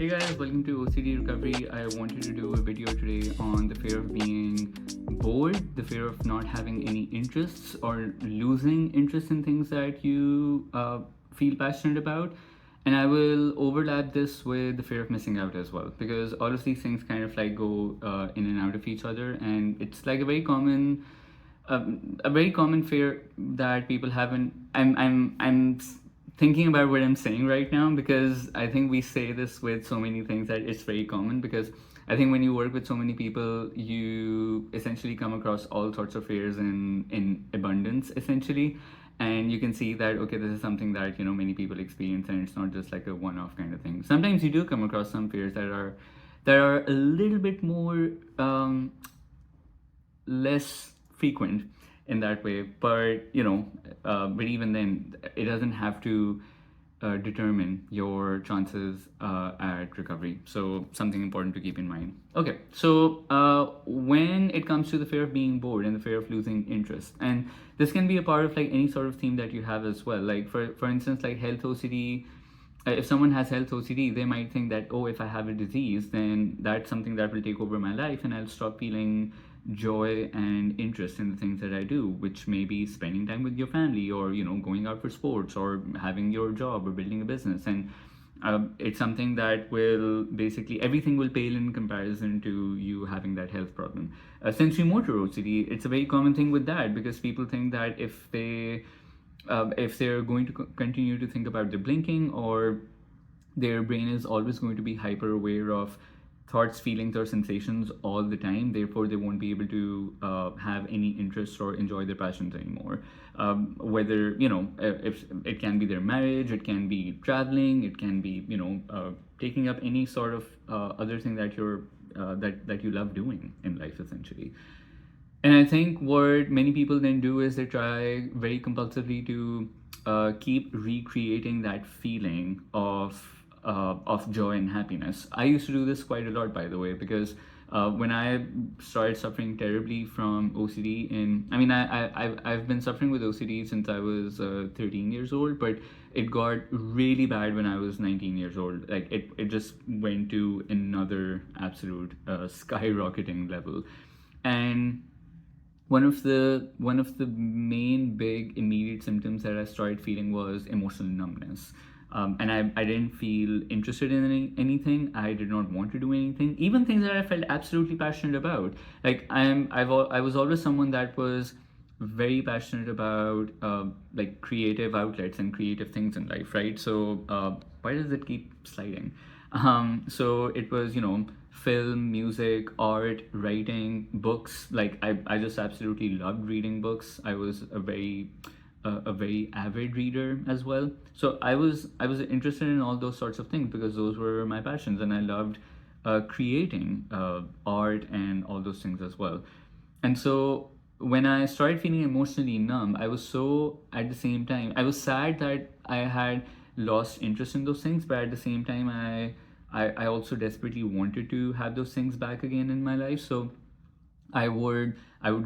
Hey guys, welcome to OCD Recovery. I wanted to do a video today on the fear of being bored, the fear of not having any interests or losing interest in things that you feel passionate about. And I will overlap this with the fear of missing out as well, because all of these things kind of like go in and out of each other, and it's like a very common fear that people haven't. I'm thinking about what I'm saying right now because I think we say this with so many things that it's very common. Because I think when you work with so many people, you essentially come across all sorts of fears in abundance, essentially, and you can see that okay, this is something that many people experience, and it's not just like a one-off kind of thing. Sometimes you do come across some fears that are a little bit more less frequent in that way, but but even then it doesn't have to determine your chances at recovery. So something important to keep in mind. Okay, so when it comes to the fear of being bored and the fear of losing interest, and this can be a part of like any sort of theme that you have as well, like for instance, like health OCD. If someone has health OCD, they might think that, oh, if I have a disease, then that's something that will take over my life and I'll stop feeling joy and interest in the things that I do, which may be spending time with your family, or going out for sports, or having your job, or building a business. And it's something that will basically, everything will pale in comparison to you having that health problem. Sensory motor OCD, it's a very common thing with that, because people think that if they're going to continue to think about the blinking, or their brain is always going to be hyper aware of thoughts, feelings, or sensations all the time, therefore they won't be able to have any interest or enjoy their passions anymore. Whether if it can be their marriage, it can be traveling, it can be taking up any sort of other thing that that you love doing in life, essentially. And I think what many people then do is they try very compulsively to keep recreating that feeling of joy and happiness. I used to do this quite a lot, by the way, because when I started suffering terribly from OCD, I've been suffering with OCD since I was 13 years old, but it got really bad when I was 19 years old. Like it just went to another absolute skyrocketing level. And one of the main big immediate symptoms that I started feeling was emotional numbness. And I didn't feel interested in anything. I did not want to do anything, even things that I felt absolutely passionate about. Like I was always someone that was very passionate about like creative outlets and creative things in life, right? So why does it keep sliding? So it was film, music, art, writing, books. Like I just absolutely loved reading books. I was a very avid reader as well. So I was interested in all those sorts of things because those were my passions, and I loved creating art and all those things as well. And so when I started feeling emotionally numb, I was so, at the same time, I was sad that I had lost interest in those things, but at the same time, I also desperately wanted to have those things back again in my life. So I would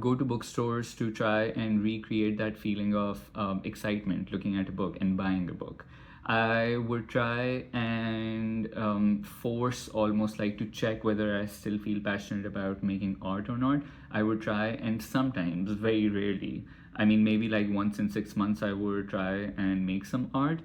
go to bookstores to try and recreate that feeling of excitement looking at a book and buying a book. I would try and force, almost like, to check whether I still feel passionate about making art or not. I would try, and sometimes, very rarely, I mean, maybe like once in 6 months, I would try and make some art.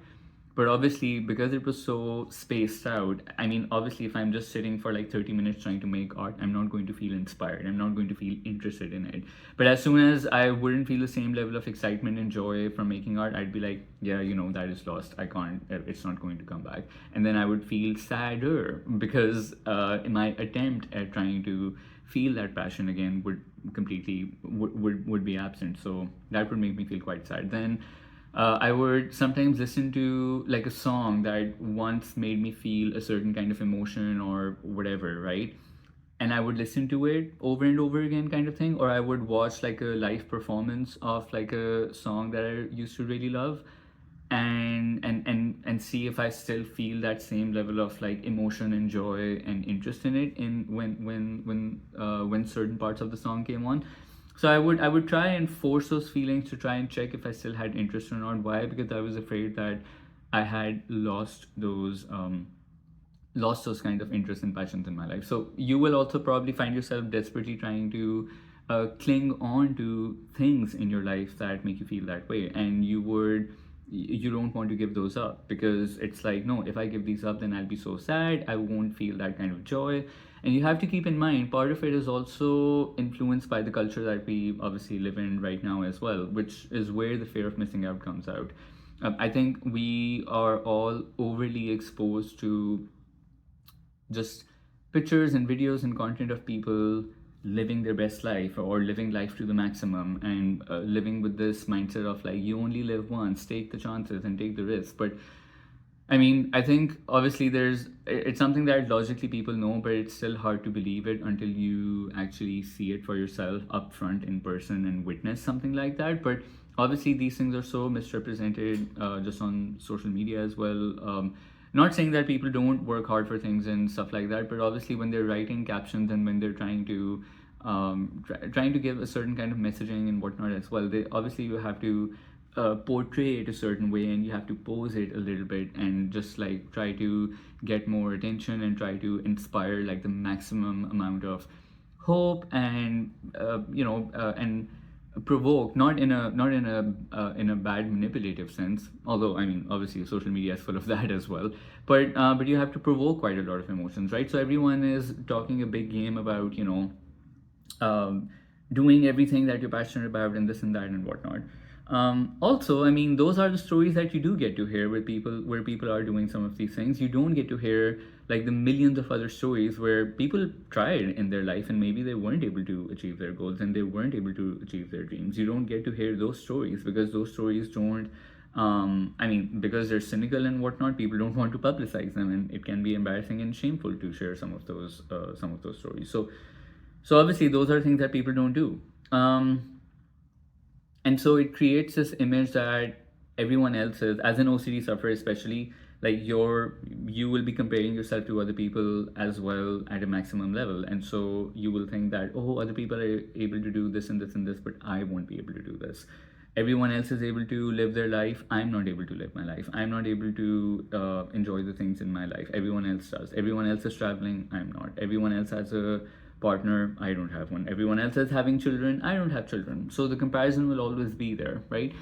But obviously, because it was so spaced out, I mean, obviously, if I'm just sitting for like 30 minutes trying to make art, I'm not going to feel inspired. I'm not going to feel interested in it. But as soon as I wouldn't feel the same level of excitement and joy from making art, I'd be like, yeah, that is lost. I can't, it's not going to come back. And then I would feel sadder because my attempt at trying to feel that passion again would completely would be absent. So that would make me feel quite sad. Then I would sometimes listen to like a song that once made me feel a certain kind of emotion or whatever, right? And I would listen to it over and over again, kind of thing. Or I would watch like a live performance of like a song that I used to really love, and see if I still feel that same level of like emotion and joy and interest in it in when certain parts of the song came on. So I would try and force those feelings to try and check if I still had interest or not. Why? Because I was afraid that I had lost lost those kind of interests and passions in my life. So you will also probably find yourself desperately trying to cling on to things in your life that make you feel that way, and you don't want to give those up, because it's like, no, if I give these up, then I'll be so sad, I won't feel that kind of joy. And you have to keep in mind, part of it is also influenced by the culture that we obviously live in right now as well, which is where the fear of missing out comes out. I think we are all overly exposed to just pictures and videos and content of people living their best life or living life to the maximum, and living with this mindset of like, you only live once, take the chances and take the risks. But I mean, I think obviously it's something that logically people know, but it's still hard to believe it until you actually see it for yourself up front in person and witness something like that. But obviously these things are so misrepresented just on social media as well. Not saying that people don't work hard for things and stuff like that, but obviously when they're writing captions and when they're trying to trying to give a certain kind of messaging and whatnot as well, they obviously you have to portray it a certain way, and you have to pose it a little bit and just like try to get more attention and try to inspire like the maximum amount of hope and and provoke, not in a bad manipulative sense, although I mean obviously social media is full of that as well. But you have to provoke quite a lot of emotions, right? So everyone is talking a big game about doing everything that you're passionate about and this and that and whatnot. Also, I mean, those are the stories that you do get to hear where people are doing some of these things. You don't get to hear like the millions of other stories where people tried in their life and maybe they weren't able to achieve their goals and they weren't able to achieve their dreams. You don't get to hear those stories because those stories don't. I mean, because they're cynical and whatnot, people don't want to publicize them, and it can be embarrassing and shameful to share some of those stories. So obviously, those are things that people don't do. And so it creates this image that everyone else is, as an OCD sufferer especially, like you will be comparing yourself to other people as well at a maximum level, and so you will think that, oh, other people are able to do this and this and this, but I won't be able to do this. Everyone else is able to live their life, I'm not able to live my life. I'm not able to enjoy the things in my life. Everyone else does. Everyone else is traveling, I'm not. Everyone else has a partner, I don't have one. Everyone else is having children, I don't have children. So the comparison will always be there, right?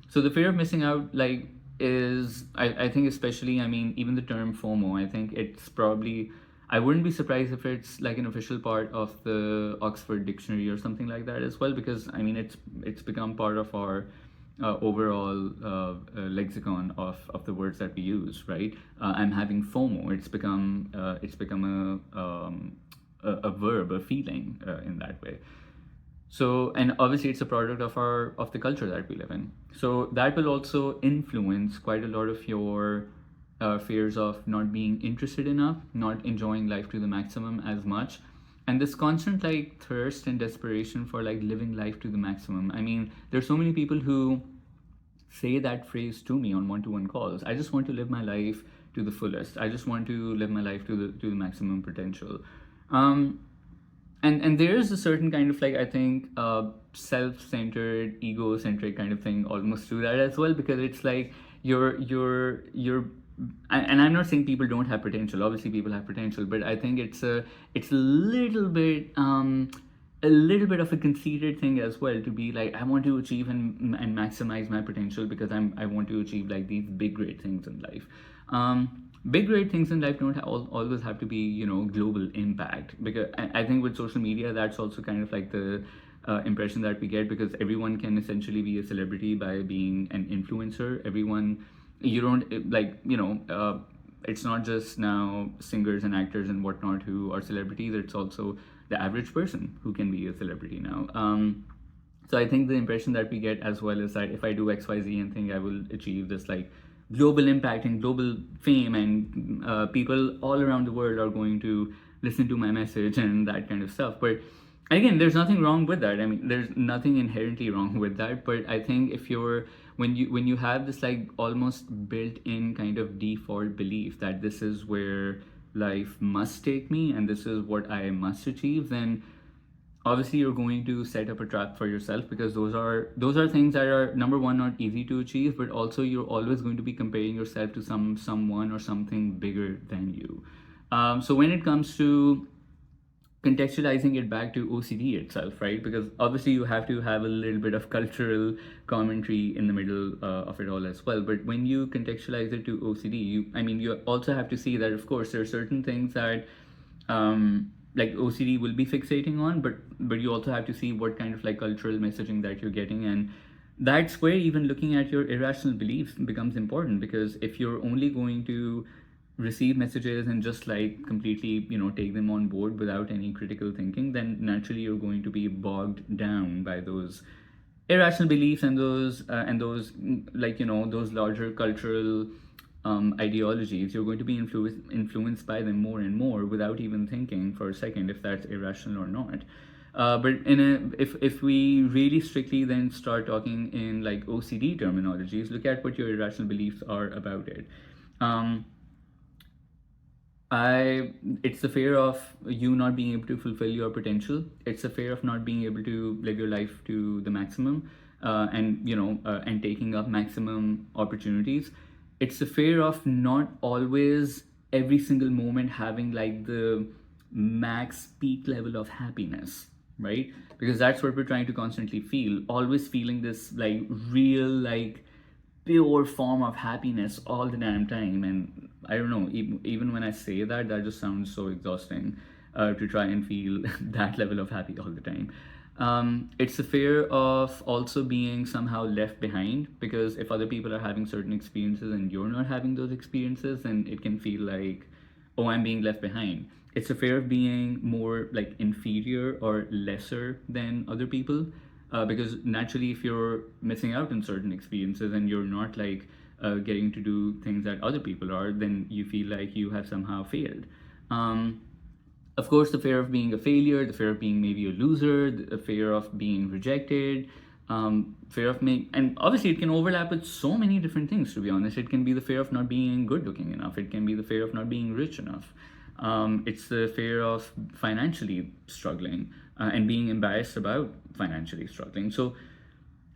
So the fear of missing out, like, is I think, especially, I mean, even the term FOMO, I think it's probably, I wouldn't be surprised if it's like an official part of the Oxford Dictionary or something like that as well, because I mean it's become part of our overall lexicon of the words that we use, right? I'm having FOMO. It's become a verb, a feeling in that way. So, and obviously it's a product of the culture that we live in. So that will also influence quite a lot of your fears of not being interested enough, not enjoying life to the maximum as much, and this constant like thirst and desperation for like living life to the maximum. I mean, there's so many people who say that phrase to me on one-to-one calls. I just want to live my life to the fullest. I just want to live my life to the maximum potential. And there is a certain kind of like, I think, self-centered, egocentric kind of thing almost to that as well, because it's like you're and I'm not saying people don't have potential. Obviously people have potential, but I think it's a little bit of a conceited thing as well, to be like, I want to achieve and maximize my potential because I want to achieve like these big great things in life. Big great things in life don't always have to be global impact, because I think with social media that's also kind of like the impression that we get, because everyone can essentially be a celebrity by being an influencer. Everyone, you don't like it's not just now singers and actors and whatnot who are celebrities, it's also the average person who can be a celebrity now. So I think the impression that we get as well is that if I do XYZ and think I will achieve this like global impact and global fame, and people all around the world are going to listen to my message and that kind of stuff. But again, there's nothing wrong with that. I mean, there's nothing inherently wrong with that. But I think if you're when you have this like almost built-in kind of default belief that this is where life must take me and this is what I must achieve, then obviously you're going to set up a trap for yourself, because those are things that are, number one, not easy to achieve, but also you're always going to be comparing yourself to someone or something bigger than you. So when it comes to contextualizing it back to OCD itself, right? Because obviously you have to have a little bit of cultural commentary in the middle of it all as well. But when you contextualize it to OCD, you also have to see that, of course, there are certain things that like OCD will be fixating on, but you also have to see what kind of like cultural messaging that you're getting, and that's where even looking at your irrational beliefs becomes important, because if you're only going to receive messages and just like completely take them on board without any critical thinking, then naturally you're going to be bogged down by those irrational beliefs and those like those larger cultural ideologies. You're going to be influenced by them more and more without even thinking for a second if that's irrational or not. But if we really strictly then start talking in like OCD terminologies, look at what your irrational beliefs are about it. It's the fear of you not being able to fulfill your potential. It's the fear of not being able to live your life to the maximum, and taking up maximum opportunities. It's the fear of not always every single moment having like the max peak level of happiness, right? Because that's what we're trying to constantly feel. Always feeling this like real, like pure form of happiness all the damn time. And I don't know, even when I say that, that just sounds so exhausting, to try and feel that level of happy all the time. It's the fear of also being somehow left behind, because if other people are having certain experiences and you're not having those experiences, then it can feel like, oh, I'm being left behind. It's a fear of being more like inferior or lesser than other people, because naturally if you're missing out on certain experiences and you're not like getting to do things that other people are, then you feel like you have somehow failed. Of course, the fear of being a failure, the fear of being maybe a loser, the fear of being rejected, fear of and obviously it can overlap with so many different things, to be honest. It can be the fear of not being good looking enough, it can be the fear of not being rich enough, it's the fear of financially struggling, and being embarrassed about financially struggling. So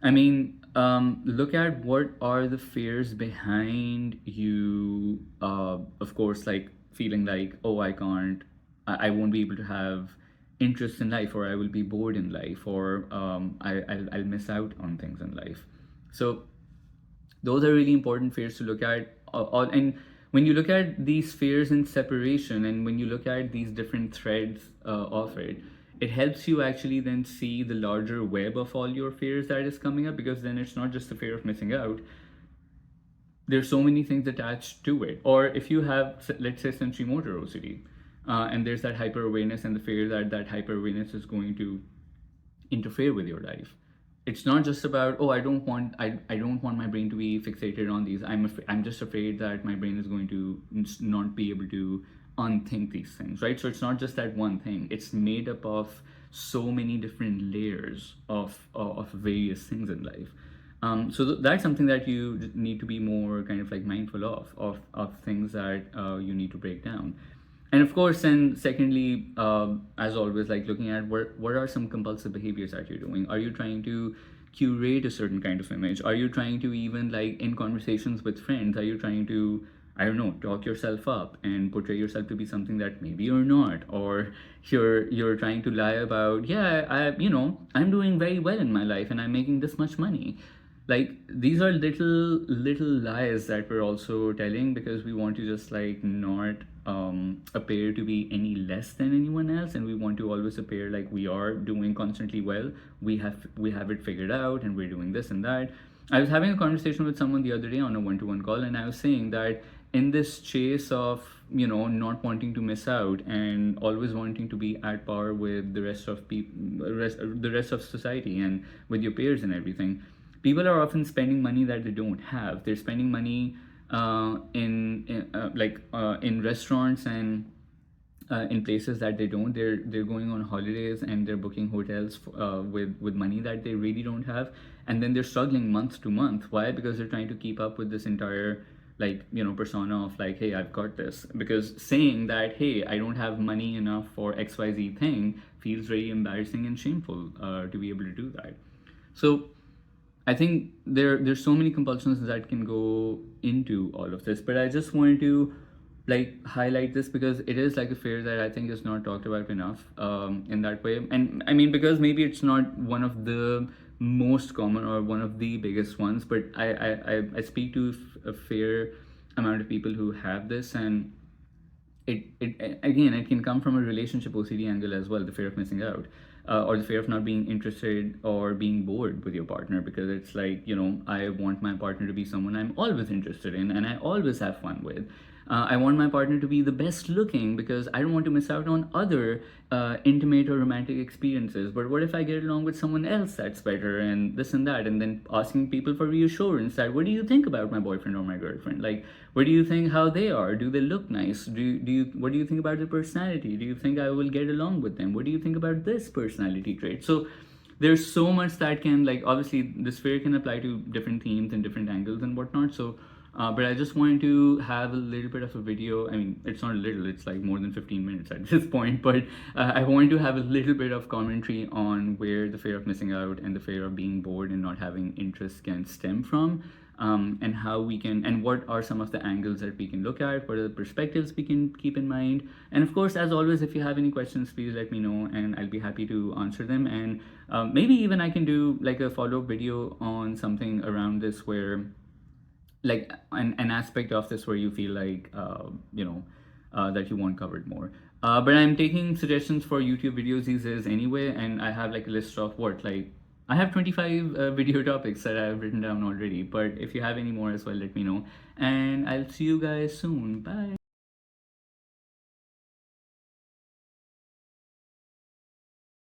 look at what are the fears behind you, of course, like feeling like, oh, I won't be able to have interest in life, or I will be bored in life, or I'll miss out on things in life. So those are really important fears to look at. And when you look at these fears in separation, and when you look at these different threads of it, it helps you actually then see the larger web of all your fears that is coming up, because then it's not just the fear of missing out. There's so many things attached to it. Or if you have, let's say, sensory motor OCD, and there's that hyper awareness and the fear that that hyper awareness is going to interfere with your life. It's not just about, oh, I don't want my brain to be fixated on these. I'm just afraid that my brain is going to not be able to unthink these things, right? So it's not just that one thing. It's made up of so many different layers of various things in life. So that's something that you need to be more kind of like mindful of things that you need to break down. And of course, then secondly, as always, like looking at what are some compulsive behaviors that you're doing. Are you trying to curate a certain kind of image? Are you trying to, even like in conversations with friends, are you trying to, I don't know, talk yourself up and portray yourself to be something that maybe you're not? Or you're trying to lie about, yeah, I'm doing very well in my life and I'm making this much money. Like, these are little lies that we're also telling, because we want to just like not appear to be any less than anyone else, and we want to always appear like we are doing constantly well. We have it figured out, and we're doing this and that. I was having a conversation with someone the other day on a one-to-one call, and I was saying that in this chase of not wanting to miss out and always wanting to be at par with the rest of the rest of society and with your peers and everything, people are often spending money that they don't have. They're spending money in restaurants and in places that they don't. They're going on holidays and they're booking hotels with money that they really don't have, and then they're struggling month to month. Why? Because they're trying to keep up with this entire persona of like, hey, I've got this. Because saying that, hey, I don't have money enough for XYZ thing feels very embarrassing and shameful to be able to do that. So I think there's so many compulsions that can go into all of this, but I just wanted to like highlight this because it is like a fear that I think is not talked about enough in that way. And I mean, because maybe it's not one of the most common or one of the biggest ones, but I speak to a fair amount of people who have this, and it again, it can come from a relationship OCD angle as well, the fear of missing out, or the fear of not being interested or being bored with your partner, because it's like, you know, I want my partner to be someone I'm always interested in and I always have fun with. I want my partner to be the best looking because I don't want to miss out on other intimate or romantic experiences. But what if I get along with someone else that's better and this and that? And then asking people for reassurance that, what do you think about my boyfriend or my girlfriend? Like, what do you think how they are? Do they look nice? What do you think about their personality? Do you think I will get along with them? What do you think about this personality trait? So there's so much that can, like, obviously this fear can apply to different themes and different angles and whatnot. So but I just wanted to have a little bit of a video. I mean, it's not a little, it's like more than 15 minutes at this point, but I wanted to have a little bit of commentary on where the fear of missing out and the fear of being bored and not having interest can stem from, and how we can, and what are some of the angles that we can look at, what are the perspectives we can keep in mind. And of course, as always, if you have any questions, please let me know and I'll be happy to answer them. And maybe even I can do like a follow-up video on something around this where, like an aspect of this where you feel like that you want covered more, but I'm taking suggestions for YouTube videos these days anyway, and I have like a list of what, like I have 25 video topics that I've written down already. But if you have any more as well, let me know, and I'll see you guys soon. Bye.